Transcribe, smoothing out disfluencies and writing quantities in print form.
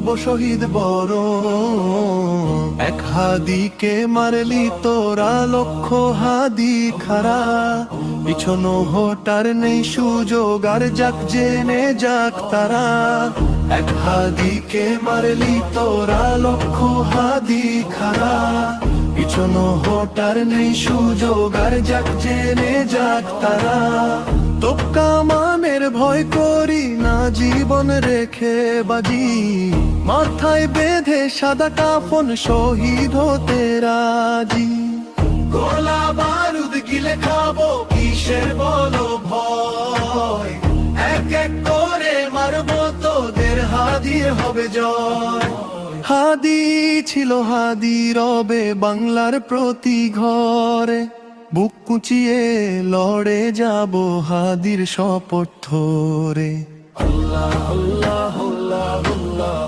করব শহীদ বরণ। এক হাদিকে মারলি তোরা লক্ষ হাদি খারা, পিছনো হোটার নেই সুযোগ আর যাক জেনে যাক তারা। এক হাদিকে মারলি তোরা লক্ষ হাদি খারা, পিছনো হোটার নেই সুযোগ আর যাক জেনে যাক তারা। তোপ কামানের ভয় করি না, জীবন রেখে বাজি মাথায় বেঁধে সাদা কাফন শহীদ হতে রাজি। গোলা বারুদ গিলে খাবো কিসের বলো ভয়, এক এক করে মারবো তোদের, হাদির হবে জয়। হাদি ছিল হাদি রবে বাংলার প্রতি ঘরে, বুক কুচিয়ে লড়ে যাব হাদির শপথ ধরে। আল্লাহ আল্লাহ আল্লাহ আল্লাহ।